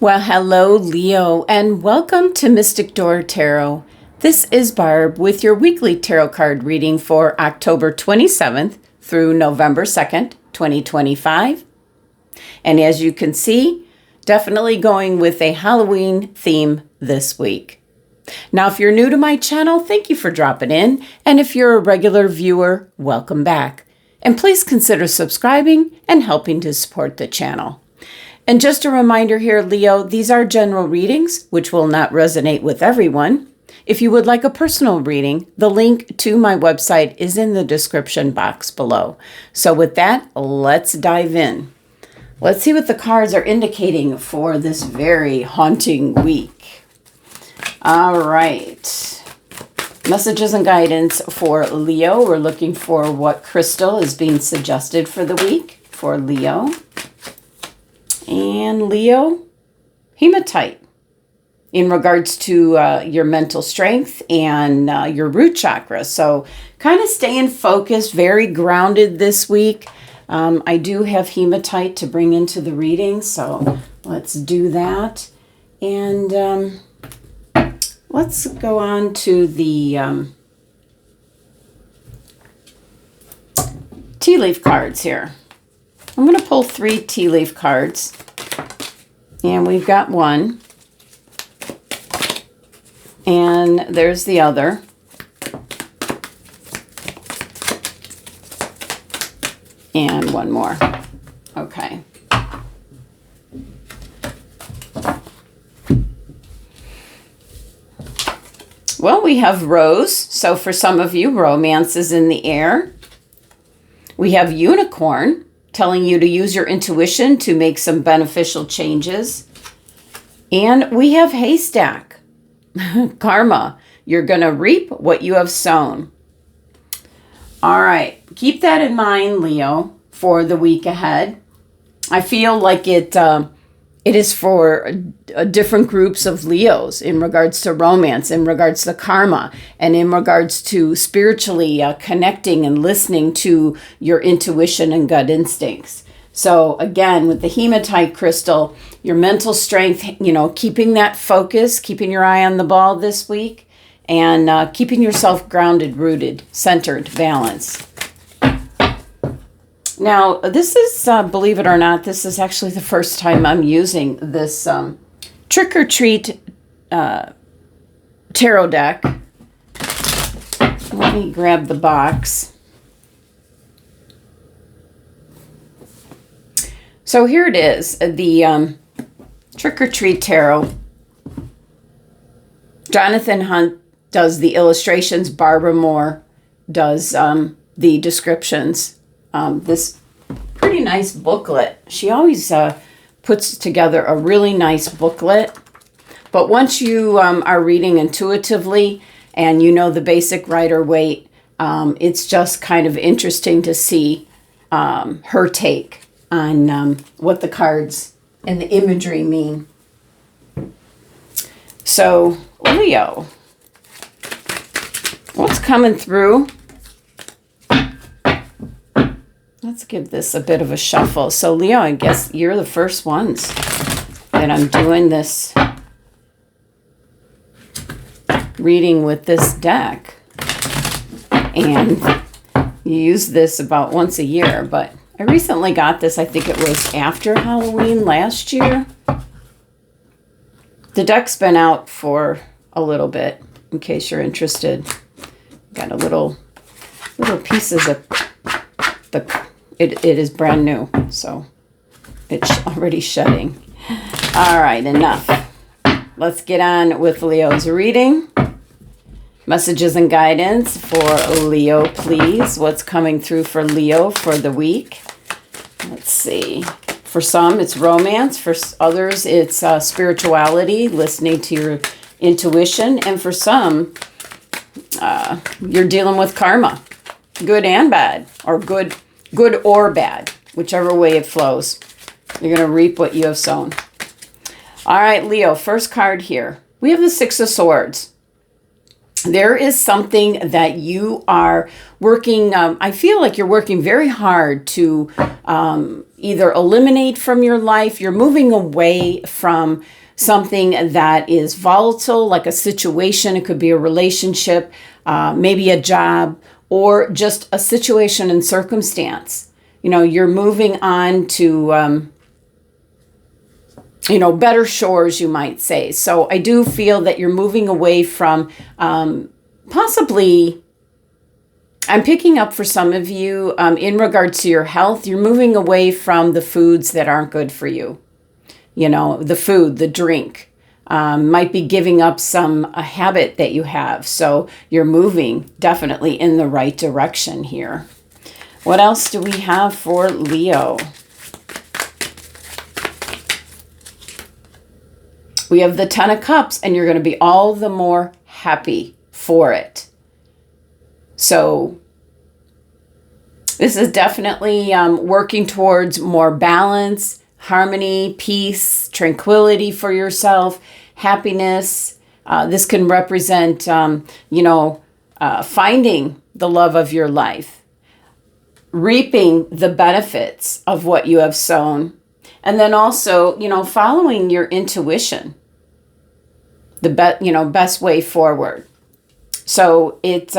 Well, hello, Leo, and welcome to Mystic Door Tarot. This is Barb with your weekly tarot card reading for October 27th through November 2nd, 2025. And as you can see, definitely going with a Halloween theme this week. Now, if you're new to my channel, thank you for dropping in. And if you're a regular viewer, welcome back. And please consider subscribing and helping to support the channel. And just a reminder here, Leo, these are general readings, which will not resonate with everyone. If you would like a personal reading, the link to my website is in the description box below. So with that, let's dive in. Let's see what the cards are indicating for this very haunting week. All right. Messages and guidance for Leo. We're looking for what crystal is being suggested for the week for Leo. And Leo, hematite in regards to your mental strength and your root chakra. So kind of staying focused, very grounded this week. I do have hematite to bring into the reading, so let's do that. And let's go on to the tea leaf cards here. I'm going to pull 3 tea leaf cards, and we've got one, and there's the other, and one more. Okay. Well, we have rose, so for some of you, romance is in the air. We have unicorn, telling you to use your intuition to make some beneficial changes. And we have haystack, karma. You're going to reap what you have sown. All right. Keep that in mind, Leo, for the week ahead. I feel like it is for different groups of Leos in regards to romance, in regards to karma, and in regards to spiritually connecting and listening to your intuition and gut instincts. So again, with the hematite crystal, your mental strength, keeping that focus, keeping your eye on the ball this week, and keeping yourself grounded, rooted, centered, balanced. Now, this is, believe it or not, this is actually the first time I'm using this Trick or Treat tarot deck. Let me grab the box. So here it is, the Trick or Treat tarot. Jonathan Hunt does the illustrations. Barbara Moore does the descriptions. This pretty nice booklet. She always puts together a really nice booklet. But once you are reading intuitively and you know the basic Rider-Waite, it's just kind of interesting to see her take on what the cards and the imagery mean. So, Leo, what's coming through? Let's give this a bit of a shuffle. So, Leo, I guess you're the first ones that I'm doing this reading with this deck. And you use this about once a year, but I recently got this. I think it was after Halloween last year. The deck's been out for a little bit, in case you're interested. Got a little pieces of the... It is brand new, so it's already shedding. All right, enough. Let's get on with Leo's reading. Messages and guidance for Leo, please. What's coming through for Leo for the week? Let's see. For some, it's romance. For others, it's spirituality, listening to your intuition. And for some, you're dealing with karma, good and bad, or good or bad, whichever way it flows. You're going to reap what you have sown. All right, Leo, first card here. We have the Six of Swords. There is something that you are working, I feel like you're working very hard to either eliminate from your life. You're moving away from something that is volatile, like a situation. It could be a relationship, maybe a job, or just a situation and circumstance. You're moving on to, better shores, you might say. So I do feel that you're moving away from possibly, I'm picking up for some of you in regards to your health, you're moving away from the foods that aren't good for you. The food, the drink, might be giving up a habit that you have. So you're moving definitely in the right direction here. What else do we have for Leo? We have the Ten of Cups, and you're going to be all the more happy for it. So this is definitely working towards more balance, harmony, peace, tranquility for yourself, happiness. This can represent, finding the love of your life, reaping the benefits of what you have sown, and then also, following your intuition, the best way forward. So it's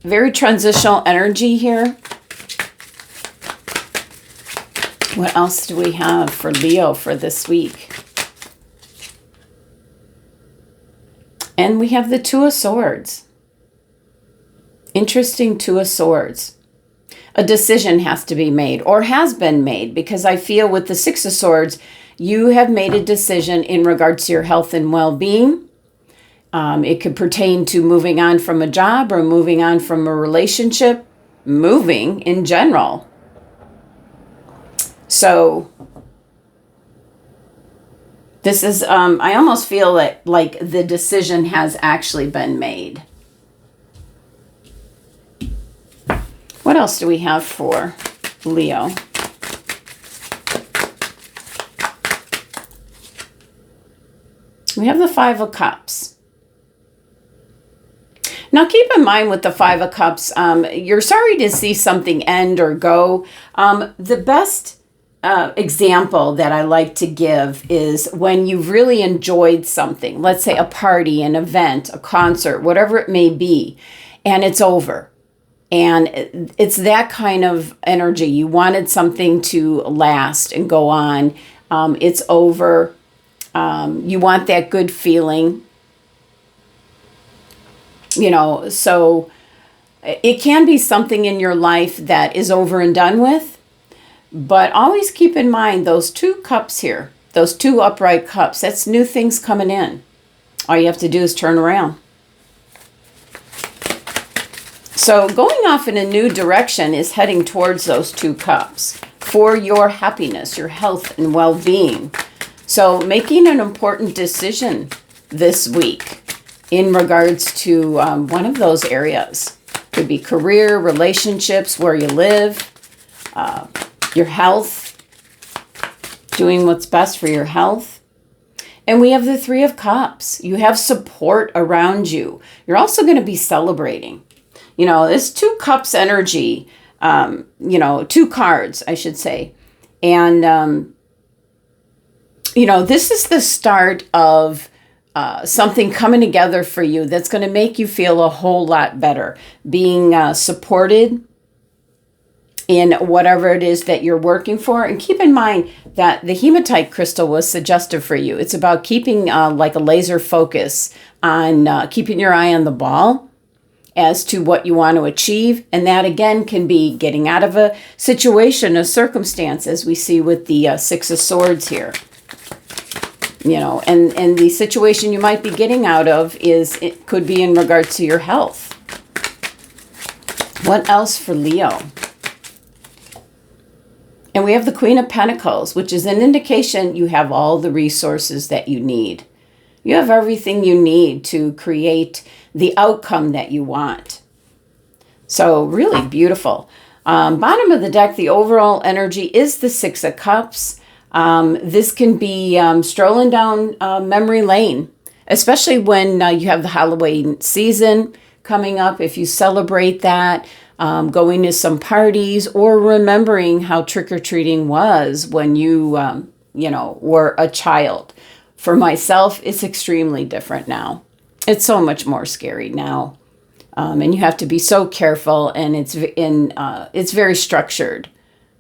very transitional energy here. What else do we have for Leo for this week? And we have the Two of Swords. Interesting Two of Swords. A decision has to be made, or has been made, because I feel with the Six of Swords, you have made a decision in regards to your health and well-being. It could pertain to moving on from a job or moving on from a relationship, moving in general. So this is, I almost feel like the decision has actually been made. What else do we have for Leo? We have the Five of Cups. Now, keep in mind with the Five of Cups, you're sorry to see something end or go. The best example that I like to give is when you've really enjoyed something, let's say a party, an event, a concert, whatever it may be, and it's over. And it's that kind of energy. You wanted something to last and go on. It's over. You want that good feeling. So it can be something in your life that is over and done with. But always keep in mind those two cups here, those two upright cups, that's new things coming in. All you have to do is turn around. So going off in a new direction is heading towards those two cups for your happiness, your health and well-being. So making an important decision this week in regards to one of those areas. Could be career, relationships, where you live, your health, doing what's best for your health. And we have the Three of Cups. You have support around you. You're also going to be celebrating. This Two Cups energy, two cards, I should say. And, this is the start of something coming together for you that's going to make you feel a whole lot better. Being supported in whatever it is that you're working for. And keep in mind that the hematite crystal was suggestive for you. It's about keeping like a laser focus on keeping your eye on the ball as to what you want to achieve. And that, again, can be getting out of a situation, a circumstance, as we see with the Six of Swords here. And the situation you might be getting out of it could be in regards to your health. What else for Leo? And we have the Queen of Pentacles, which is an indication you have all the resources that you need. You have everything you need to create the outcome that you want. So really beautiful. Bottom of the deck, the overall energy is the Six of Cups. This can be strolling down memory lane, especially when you have the Halloween season coming up. If you celebrate that, going to some parties, or remembering how trick-or-treating was when you, were a child. For myself, it's extremely different now. It's so much more scary now. And you have to be so careful, and it's very structured,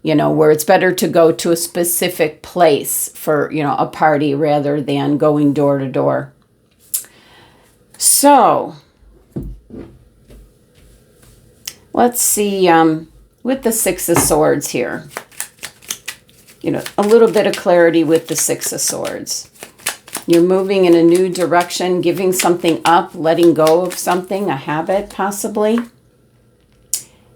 where it's better to go to a specific place for, a party rather than going door to door. So, let's see, with the Six of Swords here, a little bit of clarity with the Six of Swords. You're moving in a new direction, giving something up, letting go of something, a habit possibly.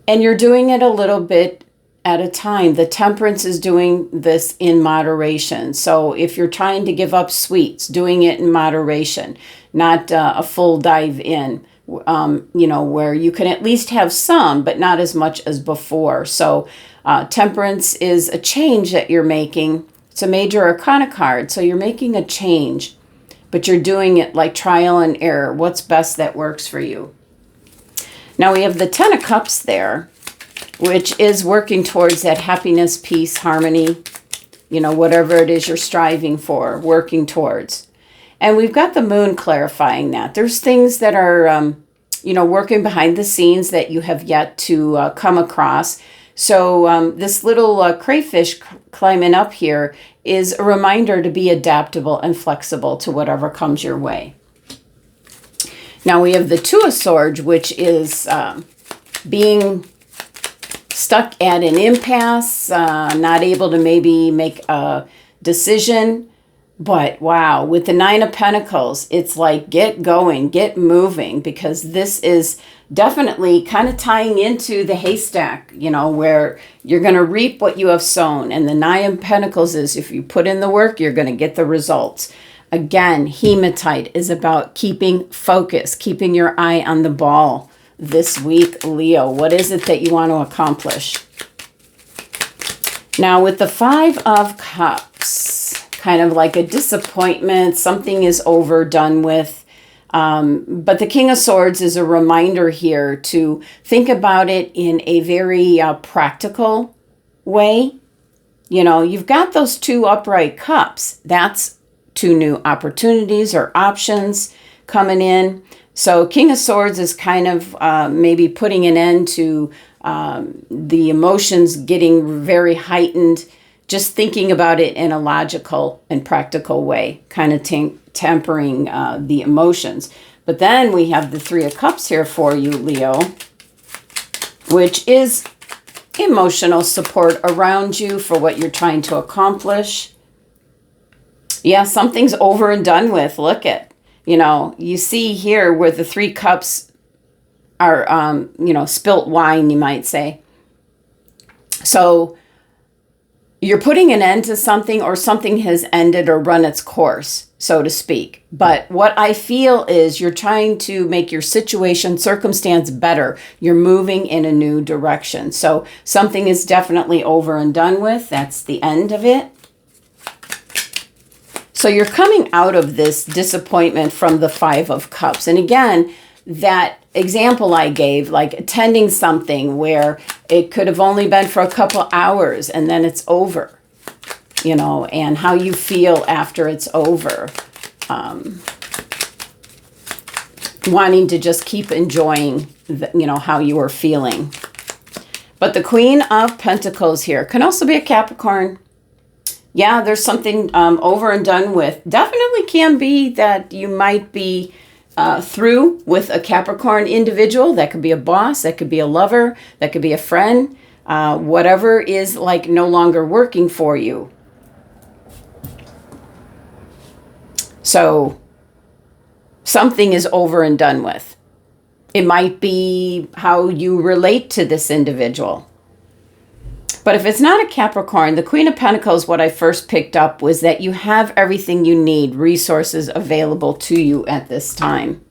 And you're doing it a little bit at a time. The Temperance is doing this in moderation. So if you're trying to give up sweets, doing it in moderation, not a full dive in, where you can at least have some, but not as much as before. So Temperance is a change that you're making. It's a major arcana card, so you're making a change, but you're doing it like trial and error. What's best that works for you? Now we have the Ten of Cups there, which is working towards that happiness, peace, harmony, whatever it is you're striving for, working towards. And we've got the Moon clarifying that. There's things that are, working behind the scenes that you have yet to come across. So this little crayfish climbing up here is a reminder to be adaptable and flexible to whatever comes your way. Now we have the Two of Swords, which is being stuck at an impasse, not able to maybe make a decision. But wow, with the Nine of Pentacles, it's like get going, get moving, because this is definitely kind of tying into the haystack, where you're going to reap what you have sown. And the Nine of Pentacles is if you put in the work, you're going to get the results. Again, hematite is about keeping focus, keeping your eye on the ball this week, Leo. What is it that you want to accomplish? Now with the Five of Cups, kind of like a disappointment, something is over, done with. But the King of Swords is a reminder here to think about it in a very practical way. You've got those two upright cups. That's two new opportunities or options coming in. So King of Swords is kind of maybe putting an end to the emotions getting very heightened, just thinking about it in a logical and practical way, kind of tempering the emotions. But then we have the Three of Cups here for you, Leo, which is emotional support around you for what you're trying to accomplish. Yeah, something's over and done with. Look at, you see here where the Three Cups are, spilt wine, you might say. So you're putting an end to something, or something has ended or run its course, so to speak. But what I feel is you're trying to make your situation, circumstance better. You're moving in a new direction. So something is definitely over and done with. That's the end of it. So you're coming out of this disappointment from the Five of Cups. And again, that example I gave, like attending something where it could have only been for a couple hours and then it's over, and how you feel after it's over. Wanting to just keep enjoying, how you are feeling. But the Queen of Pentacles here can also be a Capricorn. Yeah, there's something over and done with. Definitely can be that you might be through with a Capricorn individual. That could be a boss, that could be a lover, that could be a friend, whatever is like no longer working for you. So something is over and done with. It might be how you relate to this individual. But if it's not a Capricorn, the Queen of Pentacles, what I first picked up was that you have everything you need, resources available to you at this time.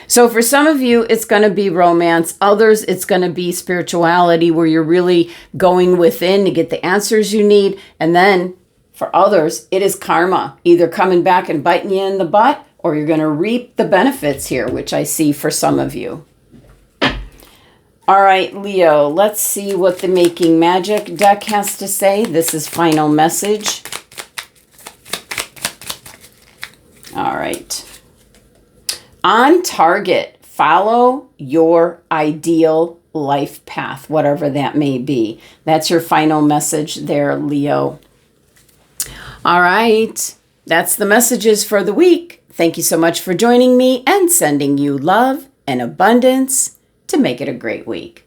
So for some of you, it's going to be romance. Others, it's going to be spirituality, where you're really going within to get the answers you need. And then for others, it is karma, either coming back and biting you in the butt, or you're going to reap the benefits here, which I see for some of you. All right, Leo, let's see what the Making Magic deck has to say. This is final message. All right. On target, follow your ideal life path, whatever that may be. That's your final message there, Leo. All right. That's the messages for the week. Thank you so much for joining me and sending you love and abundance to make it a great week.